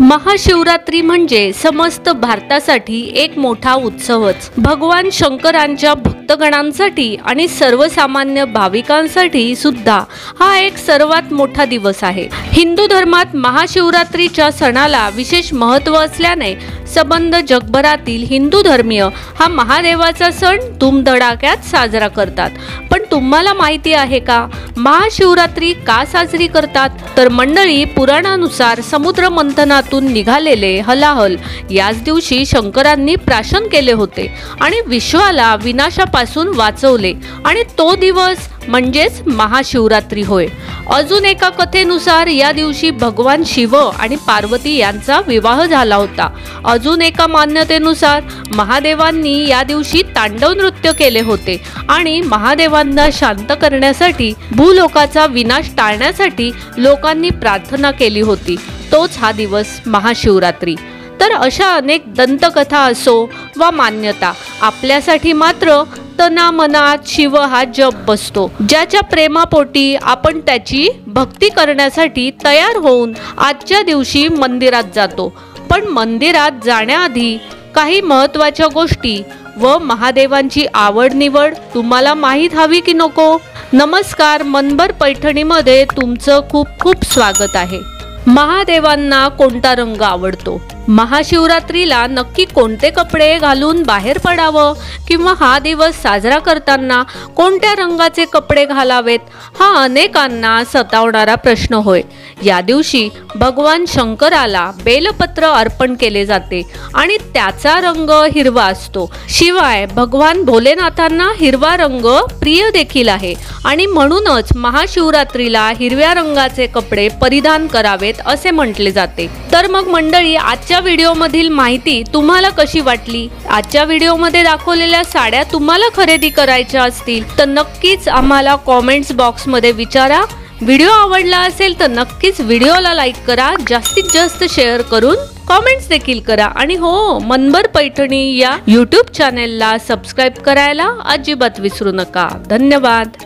महाशिवरात्री म्हणजे समस्त भारतासाठी एक मोठा उत्सवच। भगवान शंकरांच्या भक्तगणांसाठी आणि सर्वसामान्य भाविकांसाठी सुद्धा हा एक सर्वात मोठा दिवस आहे। हिंदू धर्मात महाशिवरात्रीच्या सणाला विशेष महत्त्व असल्याने संबंध जगभरातील हिंदू धर्मीय हा महादेवाचा सण धूमधडाक्यात साजरा करतात। पण तुम्हाला माहिती आहे का महाशिवरात्री का साजरी करतात? तर मंडळी, पुराणानुसार समुद्र मंथनातून निघालेले हलाहल याच दिवशी शंकरांनी प्राशन केले होते आणि विश्वाला विनाशापासून वाचवले आणि तो दिवस म्हणजेच महाशिवरात्री होय। अजून एका कथेनुसार या दिवशी भगवान शिव आणि पार्वती यांचा विवाह झाला होता। अजून एका मान्यतेनुसार महादेवांनी या दिवशी तांडव नृत्य केले होते आणि महादेवांना शांत करण्यासाठी भूलोकाचा विनाश टाळण्यासाठी लोकांनी प्रार्थना केली होती। तोच हा दिवस महाशिवरात्री। तर अशा अनेक दंतकथा असो वा मान्यता, आपल्यासाठी मात्र तना मनात शिव हा जप बसतो, ज्याच्या प्रेमापोटी आपण त्याची भक्ती करण्यासाठी तयार होऊन आजच्या दिवशी मंदिरात जातो। पण मंदिरात जाण्याआधी काही महत्त्वाच्या गोष्टी व महादेवांची आवड निवड तुम्हाला माहीत हवी की नको? नमस्कार, मनभर पैठणीमध्ये तुमचं खूप खूप स्वागत आहे। महादेवांना कोणता रंग आवडतो? महाशिवरात्रीला नक्की कोणते कपडे घालून बाहेर पडावं किंवा हा दिवस साजरा करताना कोणत्या रंगाचे कपडे घालावेत हा अनेकांना सतावणारा प्रश्न होय। या दिवशी भगवान शंकराला बेलपत्र अर्पण केले जाते आणि त्याचा रंग हिरवा असतो। शिवाय भगवान भोलेनाथांना हिरवा रंग प्रिय देखील आहे आणि म्हणूनच महाशिवरात्रीला हिरव्या रंगाचे कपडे परिधान करावेत असे म्हटले जाते। तर मग मंडळी, आजच्या व्हिडिओमधील माहिती तुम्हाला कशी वाटली? आजच्या व्हिडिओमध्ये दाखवलेल्या साड्या तुम्हाला खरेदी करायच्या असतील तर नक्कीच आम्हाला कॉमेंट्स बॉक्समध्ये विचारा। व्हिडिओ आवडला असेल तर नक्कीच व्हिडिओला लाईक करा, जास्तीत जास्त शेअर करून कॉमेंट्स देखील करा आणि हो, मनभर पैठणी या यूट्यूब चॅनेलला सबस्क्राईब करायला अजिबात विसरू नका। धन्यवाद।